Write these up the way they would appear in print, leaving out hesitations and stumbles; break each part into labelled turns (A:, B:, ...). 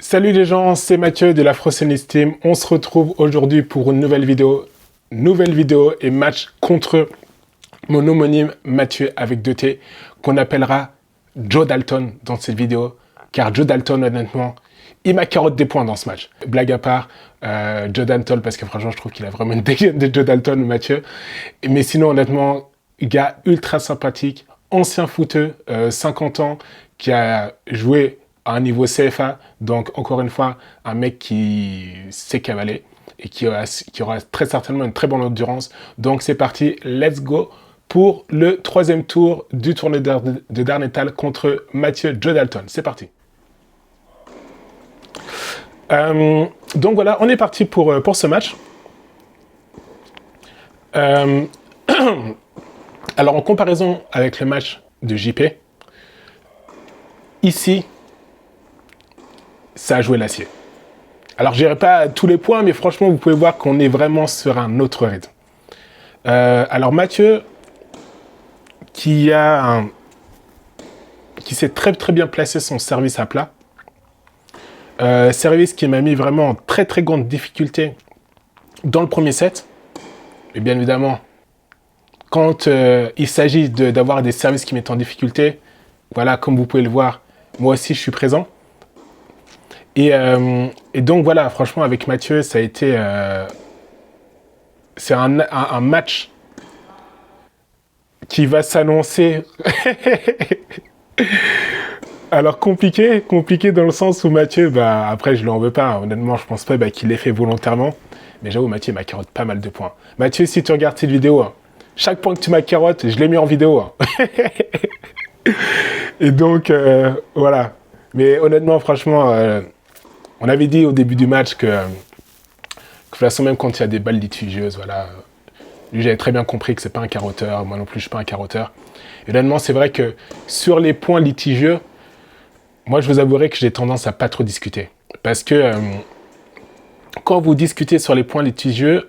A: Salut les gens, c'est Mathieu de l'Afrocenist Team. On se retrouve aujourd'hui pour une nouvelle vidéo. Et match contre mon homonyme Mathieu avec 2T, qu'on appellera Joe Dalton dans cette vidéo. Car Joe Dalton, honnêtement, il m'a carotte des points dans ce match. Blague à part, Joe Dalton, parce que franchement, je trouve qu'il a vraiment une dégaine de Joe Dalton, Mathieu. Mais sinon, honnêtement, gars ultra sympathique, ancien footeux, 50 ans, qui a joué à un niveau CFA, donc encore une fois, un mec qui sait cavaler et qui aura très certainement une très bonne endurance. Donc c'est parti, let's go pour le troisième tour du tournoi de Darnétal contre Mathieu Joe Dalton. C'est parti. Donc voilà, on est parti pour ce match. Alors en comparaison avec le match de JP, ici, ça a joué l'acier. Alors, je n'irai pas à tous les points, mais franchement, vous pouvez voir qu'on est vraiment sur un autre rythme. Alors, Mathieu, qui s'est très très bien placé son service à plat, service qui m'a mis vraiment en très très grande difficulté dans le premier set. Et bien évidemment, quand il s'agit d'avoir des services qui mettent en difficulté, voilà, comme vous pouvez le voir, moi aussi je suis présent. Et donc voilà, franchement avec Mathieu, ça a été... c'est un match qui va s'annoncer... Alors compliqué dans le sens où Mathieu, bah, après je lui en veux pas, honnêtement je pense pas qu'il l'ait fait volontairement. Mais j'avoue, Mathieu m'a carotte pas mal de points. Mathieu, si tu regardes cette vidéo, hein, chaque point que tu m'as carotte, je l'ai mis en vidéo. Hein. Et donc, voilà. Mais honnêtement, franchement... on avait dit au début du match que de toute façon, même quand il y a des balles litigieuses, voilà, lui j'avais très bien compris que c'est pas un carotteur, moi non plus je suis pas un carotteur. Et honnêtement, c'est vrai que sur les points litigieux, moi je vous avouerai que j'ai tendance à pas trop discuter. Parce que quand vous discutez sur les points litigieux,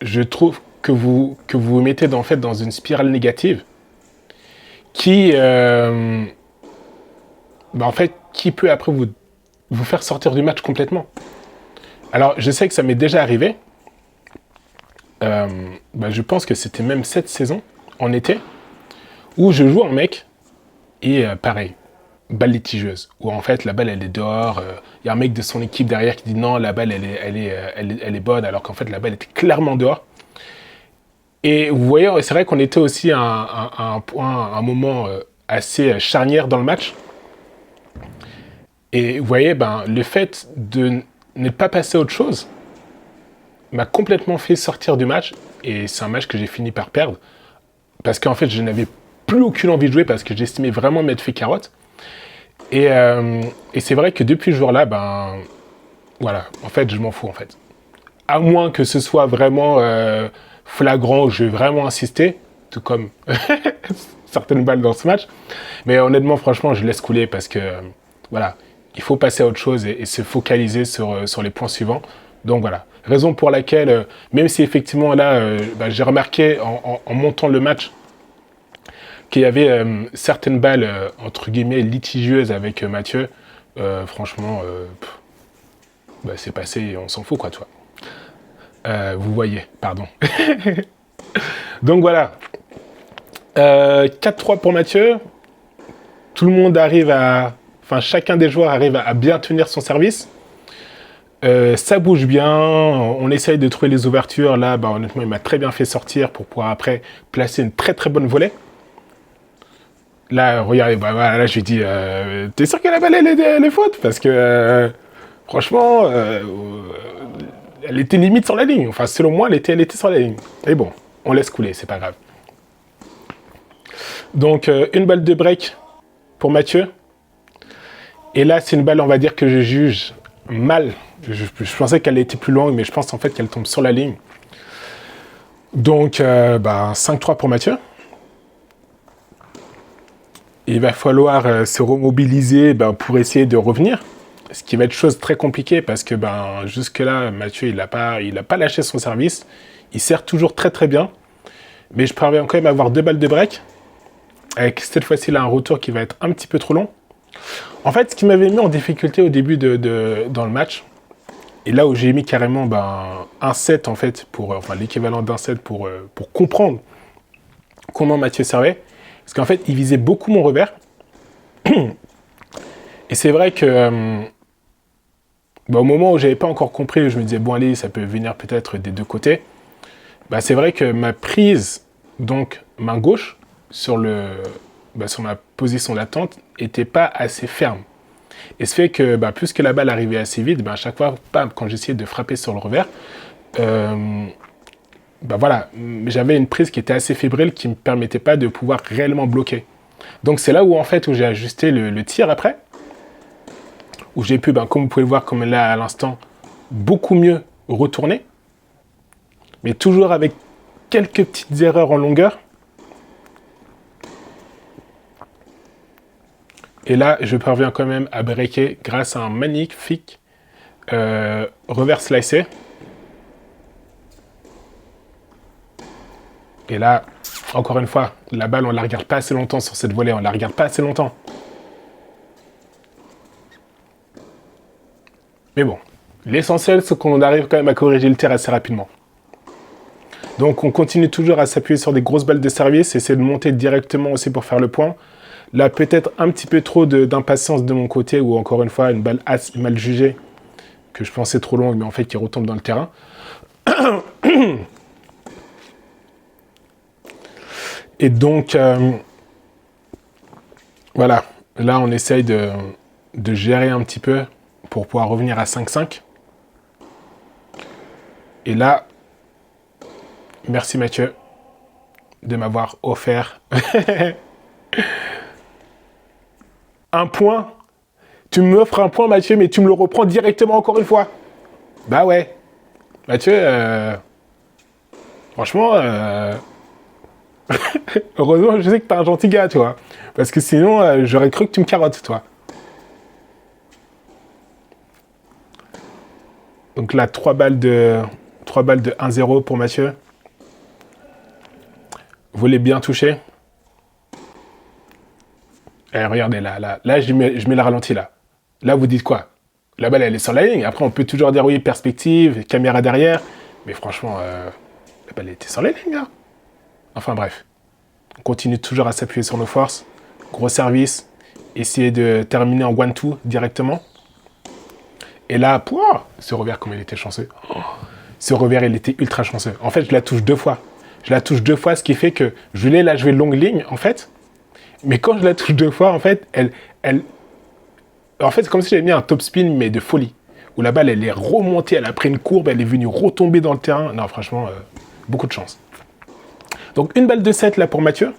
A: je trouve que vous vous mettez en fait dans une spirale négative qui, en fait, qui peut après vous faire sortir du match complètement. Alors, je sais que ça m'est déjà arrivé. Je pense que c'était même cette saison, en été, où je joue en mec, et pareil, balle litigieuse, où en fait, la balle, elle est dehors, y a un mec de son équipe derrière qui dit non, la balle, elle est bonne, alors qu'en fait, la balle était clairement dehors. Et vous voyez, c'est vrai qu'on était aussi à un moment assez charnière dans le match. Et vous voyez, le fait de ne pas passer à autre chose m'a complètement fait sortir du match. Et c'est un match que j'ai fini par perdre. Parce qu'en fait, je n'avais plus aucune envie de jouer parce que j'estimais vraiment m'être fait carotte. Et c'est vrai que depuis ce jour-là, voilà, en fait, je m'en fous, en fait. À moins que ce soit vraiment flagrant, où je vais vraiment insister, tout comme certaines balles dans ce match. Mais honnêtement, franchement, je laisse couler parce que, voilà, il faut passer à autre chose et se focaliser sur les points suivants. Donc voilà, raison pour laquelle, même si effectivement là, j'ai remarqué en montant le match qu'il y avait certaines balles, entre guillemets, litigieuses avec Mathieu, franchement, c'est passé, on s'en fout quoi, toi. Vous voyez, pardon. Donc voilà, 4-3 pour Mathieu. Tout le monde arrive à... Enfin, chacun des joueurs arrive à bien tenir son service. Ça bouge bien, on essaye de trouver les ouvertures. Là, honnêtement, il m'a très bien fait sortir pour pouvoir après placer une très très bonne volée. Là, regardez, voilà, là je lui dis, t'es sûr que la balle elle est faute? Parce que, franchement, elle était limite sur la ligne. Enfin, selon moi, elle était sur la ligne. Et bon, on laisse couler, c'est pas grave. Donc, une balle de break pour Mathieu. Et là, c'est une balle, on va dire, que je juge mal. Je pensais qu'elle était plus longue, mais je pense en fait qu'elle tombe sur la ligne. Donc, 5-3 pour Mathieu. Il va falloir se remobiliser pour essayer de revenir. Ce qui va être chose très compliquée parce que jusque-là, Mathieu, il n'a pas lâché son service. Il sert toujours très très bien. Mais je parviens quand même à avoir 2 balles de break. Avec cette fois-ci là un retour qui va être un petit peu trop long. En fait, ce qui m'avait mis en difficulté au début dans le match, et là où j'ai mis carrément un set, en fait, enfin l'équivalent d'un set pour comprendre comment Mathieu servait, parce qu'en fait, il visait beaucoup mon revers. Et c'est vrai que au moment où j'avais pas encore compris, je me disais, bon allez, ça peut venir peut-être des deux côtés. C'est vrai que ma prise, donc main gauche, sur ma position d'attente, était pas assez ferme. Et ce fait que, plus que la balle arrivait assez vite, à chaque fois, quand j'essayais de frapper sur le revers, voilà, j'avais une prise qui était assez fébrile, qui me permettait pas de pouvoir réellement bloquer. Donc c'est là où, en fait, où j'ai ajusté le tir après, où j'ai pu, comme vous pouvez le voir, comme là à l'instant, beaucoup mieux retourner, mais toujours avec quelques petites erreurs en longueur. Et là, je parviens quand même à breaker grâce à un magnifique reverse slicé. Et là, encore une fois, la balle, on ne la regarde pas assez longtemps sur cette volée, on ne la regarde pas assez longtemps. Mais bon, l'essentiel, c'est qu'on arrive quand même à corriger le tir assez rapidement. Donc on continue toujours à s'appuyer sur des grosses balles de service, essayer de monter directement aussi pour faire le point. Là, peut-être un petit peu trop d'impatience de mon côté, ou encore une fois, une balle assez mal jugée, que je pensais trop longue, mais en fait qui retombe dans le terrain. Et donc, voilà, là on essaye de gérer un petit peu pour pouvoir revenir à 5-5. Et là, merci Mathieu de m'avoir offert un point. Tu m'offres un point, Mathieu, mais tu me le reprends directement encore une fois. Bah ouais. Mathieu, franchement, heureusement, je sais que t'es un gentil gars, tu vois. Parce que sinon, j'aurais cru que tu me carottes, toi. Donc là, 3 balles de 1-0 pour Mathieu. Volet bien touché. Et regardez, là je mets le ralenti, là. Là, vous dites quoi? La balle, elle est sur la ligne. Après, on peut toujours dire, oui, perspective, caméra derrière. Mais franchement, la balle était sur la ligne, là. Enfin, bref. On continue toujours à s'appuyer sur nos forces. Gros service. Essayer de terminer en 1-2 directement. Et là, ce revers, comme il était chanceux. Ce revers, il était ultra chanceux. En fait, je la touche 2 fois. Je la touche 2 fois, ce qui fait que je voulais la jouer longue ligne, en fait. Mais quand je la touche 2 fois, en fait, en fait, c'est comme si j'avais mis un top spin, mais de folie. Où la balle, elle est remontée, elle a pris une courbe, elle est venue retomber dans le terrain. Non, franchement, beaucoup de chance. Donc, une balle de 7 là pour Mathieu,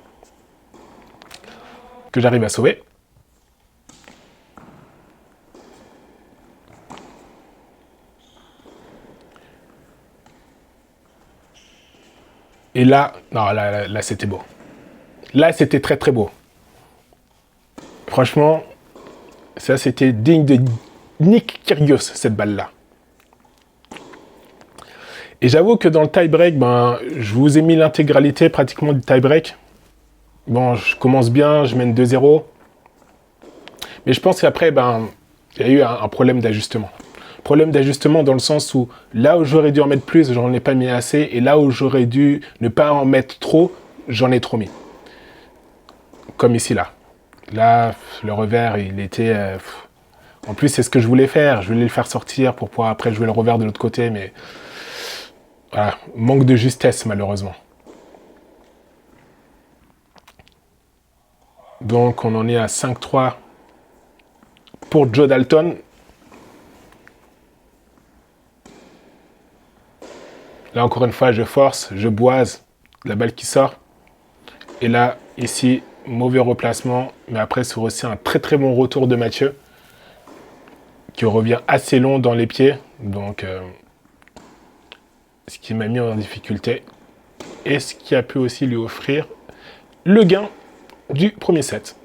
A: que j'arrive à sauver. Et là, non, là c'était beau. Là, c'était très, très beau. Franchement, ça, c'était digne de Nick Kyrgios, cette balle-là. Et j'avoue que dans le tie-break, je vous ai mis l'intégralité pratiquement du tie-break. Bon, je commence bien, je mène 2-0. Mais je pense qu'après, il y a eu un problème d'ajustement. Problème d'ajustement dans le sens où là où j'aurais dû en mettre plus, j'en ai pas mis assez. Et là où j'aurais dû ne pas en mettre trop, j'en ai trop mis. Comme ici, là. Là, le revers, il était... En plus, c'est ce que je voulais faire. Je voulais le faire sortir pour pouvoir après jouer le revers de l'autre côté. Mais voilà, manque de justesse, malheureusement. Donc, on en est à 5-3 pour Joe Dalton. Là, encore une fois, je force, je boise la balle qui sort. Et là, ici, mauvais replacement. Mais après, c'est aussi un très très bon retour de Mathieu, qui revient assez long dans les pieds. Donc, ce qui m'a mis en difficulté. Et ce qui a pu aussi lui offrir le gain du premier set.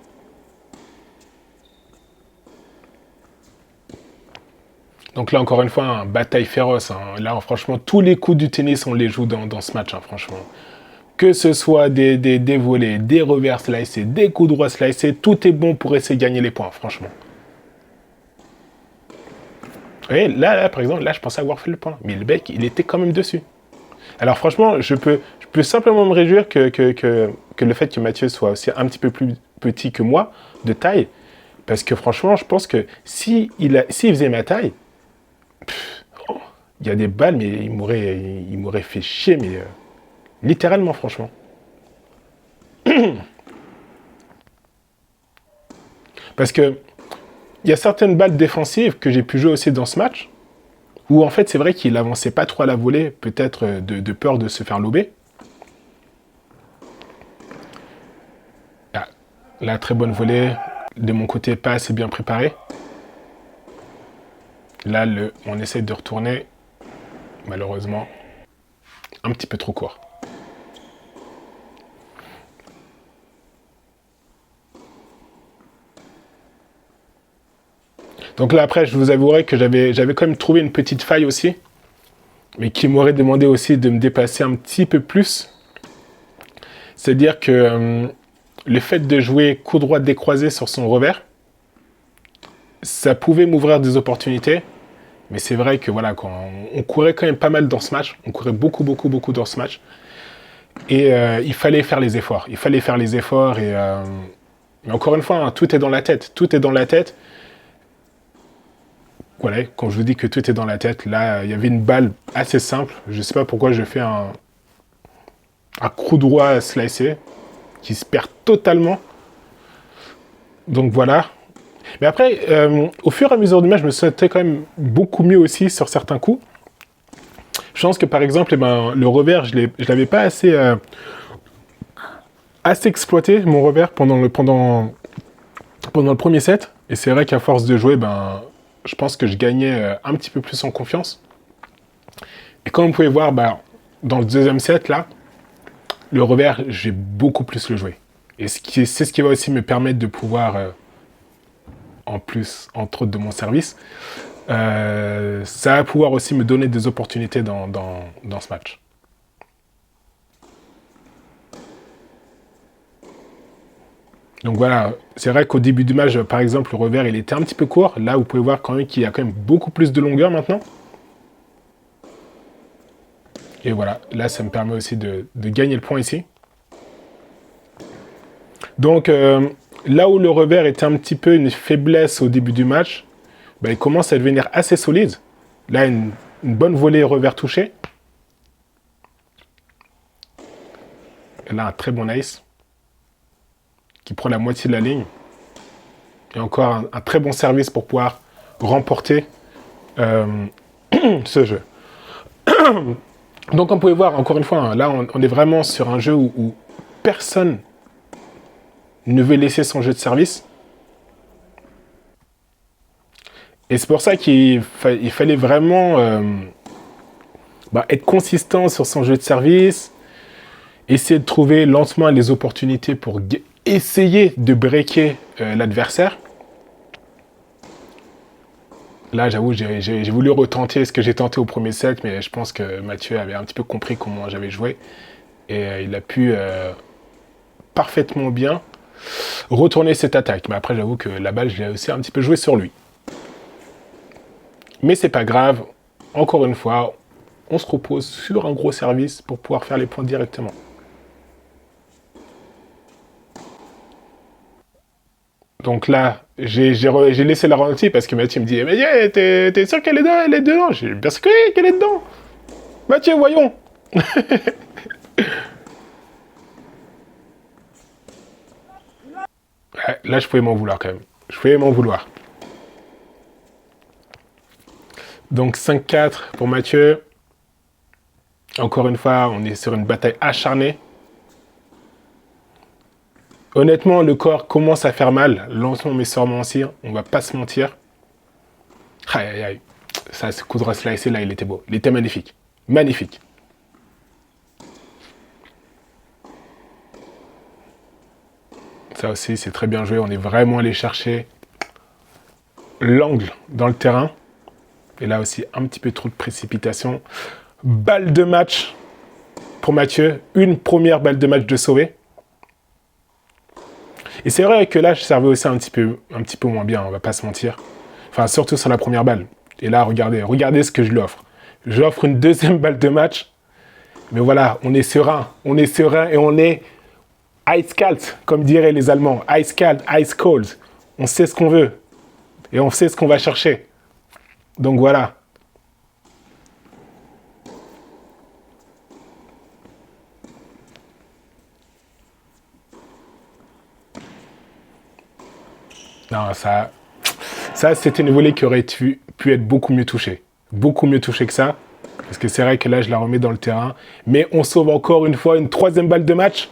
A: Donc là, encore une fois, une bataille féroce. Là, franchement, tous les coups du tennis, on les joue dans ce match, franchement. Que ce soit des volées, des revers slicés, des coups droits slicés, tout est bon pour essayer de gagner les points, franchement. voyez, là, par exemple, là, je pensais avoir fait le point. Mais le mec, il était quand même dessus. Alors franchement, je peux simplement me réjouir que le fait que Mathieu soit aussi un petit peu plus petit que moi, de taille, parce que franchement, je pense que s'il faisait ma taille, oh, il y a des balles, mais il m'aurait fait chier, mais littéralement, franchement. Parce que il y a certaines balles défensives que j'ai pu jouer aussi dans ce match, où en fait, c'est vrai qu'il avançait pas trop à la volée, peut-être de peur de se faire lober. Ah, la très bonne volée, de mon côté, pas assez bien préparée. Là, on essaie de retourner, malheureusement, un petit peu trop court. Donc là, après, je vous avouerai que j'avais quand même trouvé une petite faille aussi, mais qui m'aurait demandé aussi de me déplacer un petit peu plus. C'est-à-dire que le fait de jouer coup droit décroisé sur son revers, ça pouvait m'ouvrir des opportunités. Mais c'est vrai que voilà, on courait quand même pas mal dans ce match. On courait beaucoup, beaucoup, beaucoup dans ce match. Et il fallait faire les efforts. Il fallait faire les efforts. Mais encore une fois, hein, tout est dans la tête. Tout est dans la tête. Voilà, quand je vous dis que tout est dans la tête, là, il y avait une balle assez simple. Je ne sais pas pourquoi je fais un coup droit slicé qui se perd totalement. Donc voilà. Mais après, au fur et à mesure du match, je me sentais quand même beaucoup mieux aussi sur certains coups. Je pense que par exemple, le revers, je ne l'avais pas assez exploité, mon revers, pendant le premier set. Et c'est vrai qu'à force de jouer, je pense que je gagnais un petit peu plus en confiance. Et comme vous pouvez voir, dans le deuxième set, là, le revers, j'ai beaucoup plus le joué. Et c'est ce qui va aussi me permettre de pouvoir, en plus, entre autres de mon service, ça va pouvoir aussi me donner des opportunités dans ce match. Donc voilà, c'est vrai qu'au début du match, par exemple, le revers, il était un petit peu court. Là, vous pouvez voir quand même qu'il y a quand même beaucoup plus de longueur maintenant. Et voilà, là, ça me permet aussi de gagner le point ici. Donc, là où le revers était un petit peu une faiblesse au début du match, il commence à devenir assez solide. Là, une bonne volée revers touché. Et là, un très bon ace qui prend la moitié de la ligne. Et encore un très bon service pour pouvoir remporter ce jeu. Donc, comme vous pouvez voir, encore une fois, hein, là, on est vraiment sur un jeu où personne ne veut laisser son jeu de service. Et c'est pour ça qu'il fallait vraiment être consistant sur son jeu de service, essayer de trouver lentement les opportunités pour essayer de breaker l'adversaire. Là, j'avoue, j'ai voulu retenter ce que j'ai tenté au premier set, mais je pense que Mathieu avait un petit peu compris comment j'avais joué. Et il a pu parfaitement bien retourner cette attaque. Mais après, j'avoue que la balle, je l'ai aussi un petit peu joué sur lui. Mais c'est pas grave. Encore une fois, on se repose sur un gros service pour pouvoir faire les points directement. Donc là, j'ai laissé la ralenti parce que Mathieu me dit mais t'es sûr qu'elle est dedans? J'ai bien sûr qu'elle est dedans. Mathieu, voyons. Ouais, là, je pouvais m'en vouloir quand même. Je pouvais m'en vouloir. Donc 5-4 pour Mathieu. Encore une fois, on est sur une bataille acharnée. Honnêtement, le corps commence à faire mal, lentement mais sûrement aussi, on va pas se mentir. Aïe aïe aïe. Ça, ce coup de slice là, il était beau. Il était magnifique. Magnifique. Ça aussi, c'est très bien joué. On est vraiment allé chercher l'angle dans le terrain. Et là aussi, un petit peu trop de précipitation. Balle de match pour Mathieu. Une première balle de match de sauver. Et c'est vrai que là, je servais aussi un petit peu moins bien, on va pas se mentir. Enfin, surtout sur la première balle. Et là, regardez ce que je lui offre. Je lui offre une deuxième balle de match. Mais voilà, on est serein et on est ice cold, comme diraient les Allemands. Ice cold, ice cold. On sait ce qu'on veut et on sait ce qu'on va chercher. Donc voilà. Non, ça c'était une volée qui aurait pu être beaucoup mieux touchée. Beaucoup mieux touchée que ça. Parce que c'est vrai que là, je la remets dans le terrain. Mais on sauve encore une fois une troisième balle de match.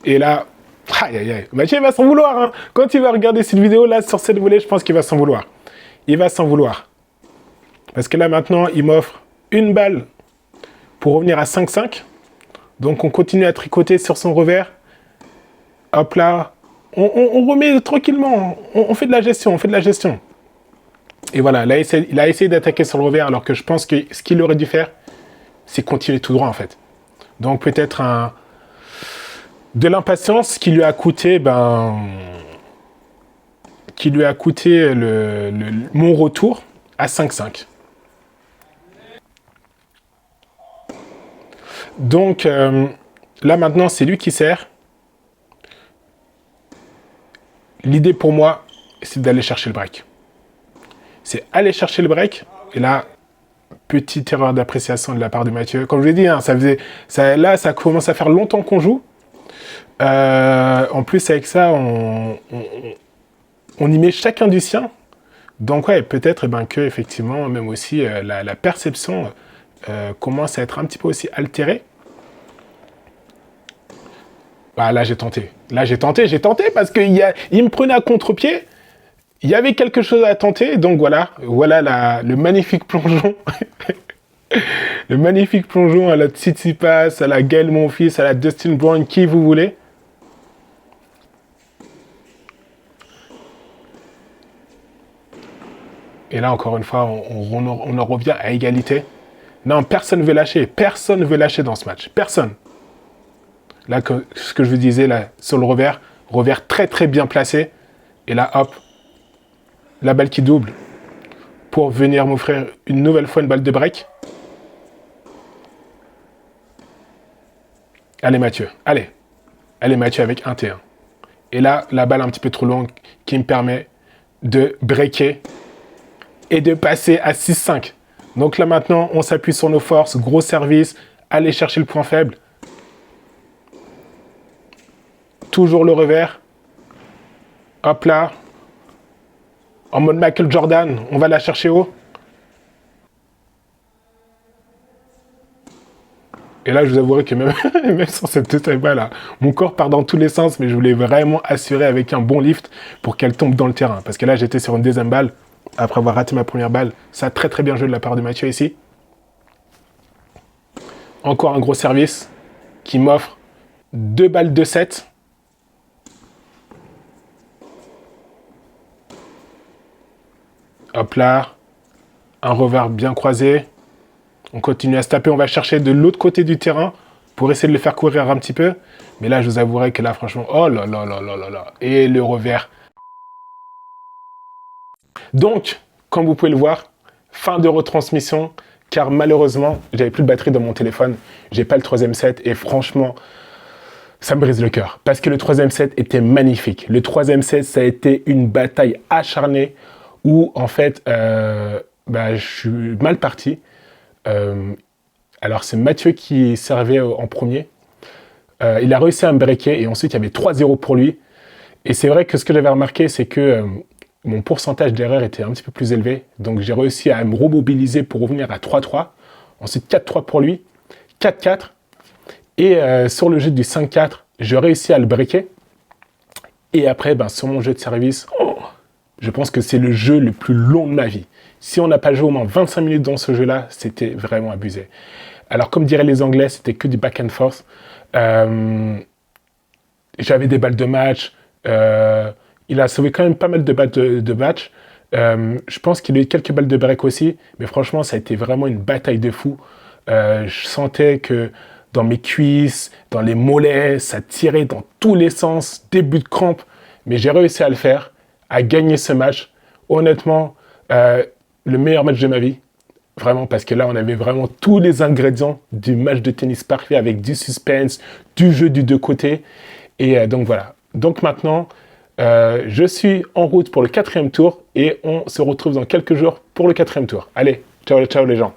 A: Et là, aïe aïe aïe. Mathieu, il va s'en vouloir. Hein. Quand il va regarder cette vidéo, là, sur cette volée, je pense qu'il va s'en vouloir. Il va s'en vouloir. Parce que là, maintenant, il m'offre une balle pour revenir à 5-5. Donc, on continue à tricoter sur son revers. Hop là. On remet tranquillement. On fait de la gestion. Et voilà, là, il a essayé d'attaquer sur le revers, alors que je pense que ce qu'il aurait dû faire, c'est continuer tout droit, en fait. Donc, peut-être de l'impatience qui lui a coûté, mon retour à 5-5. Donc, là, maintenant, c'est lui qui sert. L'idée pour moi, c'est d'aller chercher le break. C'est aller chercher le break. Et là, petite erreur d'appréciation de la part de Mathieu. Comme je l'ai dit, hein, ça commence à faire longtemps qu'on joue. En plus, avec ça, on y met chacun du sien. Donc, ouais, peut-être que, effectivement, même aussi, la perception commence à être un petit peu aussi altérée. Bah, là, j'ai tenté. Parce qu'il me prenait à contre-pied. Il y avait quelque chose à tenter. Donc, voilà le magnifique plongeon. Le magnifique plongeon à la Tsitsipas, à la Gaël Monfils, à la Dustin Brown, qui vous voulez. Et là, encore une fois, on en revient à égalité. Non, personne ne veut lâcher. Personne ne veut lâcher dans ce match. Personne. Là, ce que je vous disais, là, sur le revers très très bien placé. Et là, hop, la balle qui double pour venir m'offrir une nouvelle fois une balle de break. Allez Mathieu, allez Mathieu avec 1 T1. Et là, la balle un petit peu trop longue qui me permet de breaker et de passer à 6-5. Donc là maintenant, on s'appuie sur nos forces, gros service, aller chercher le point faible. Toujours le revers. Hop là. En mode Michael Jordan, on va la chercher haut. Et là, je vous avouerai que même sur cette deuxième balle là, mon corps part dans tous les sens, mais je voulais vraiment assurer avec un bon lift pour qu'elle tombe dans le terrain. Parce que là, j'étais sur une deuxième balle, après avoir raté ma première balle. Ça a très très bien joué de la part de Mathieu ici. Encore un gros service qui m'offre 2 balles de 7. Hop là, un revers bien croisé. On continue à se taper, on va chercher de l'autre côté du terrain pour essayer de le faire courir un petit peu. Mais là, je vous avouerai que là, franchement, oh là là là là là là. Et le revers. Donc, comme vous pouvez le voir, fin de retransmission, car malheureusement, j'avais plus de batterie dans mon téléphone. J'ai pas le 3e set et franchement, ça me brise le cœur. Parce que le 3e set était magnifique. Le 3e set, ça a été une bataille acharnée où, en fait, je suis mal parti. Alors, c'est Mathieu qui servait en premier. Il a réussi à me breaker et ensuite, il y avait 3-0 pour lui. Et c'est vrai que ce que j'avais remarqué, c'est que mon pourcentage d'erreur était un petit peu plus élevé. Donc, j'ai réussi à me remobiliser pour revenir à 3-3. Ensuite, 4-3 pour lui. 4-4. Et sur le jeu du 5-4, j'ai réussi à le breaker. Et après, sur mon jeu de service, je pense que c'est le jeu le plus long de ma vie. Si on n'a pas joué au moins 25 minutes dans ce jeu-là, c'était vraiment abusé. Alors, comme diraient les Anglais, c'était que du back and forth. J'avais des balles de match. Il a sauvé quand même pas mal de balles de match. Je pense qu'il a eu quelques balles de break aussi. Mais franchement, ça a été vraiment une bataille de fou. Je sentais que dans mes cuisses, dans les mollets, ça tirait dans tous les sens. Début de crampe. Mais j'ai réussi à le faire, à gagner ce match. Honnêtement, le meilleur match de ma vie. Vraiment, parce que là, on avait vraiment tous les ingrédients du match de tennis parfait avec du suspense, du jeu du deux côtés. Et donc voilà. Donc maintenant, je suis en route pour le 4e tour et on se retrouve dans quelques jours pour le 4e tour. Allez, ciao, ciao les gens.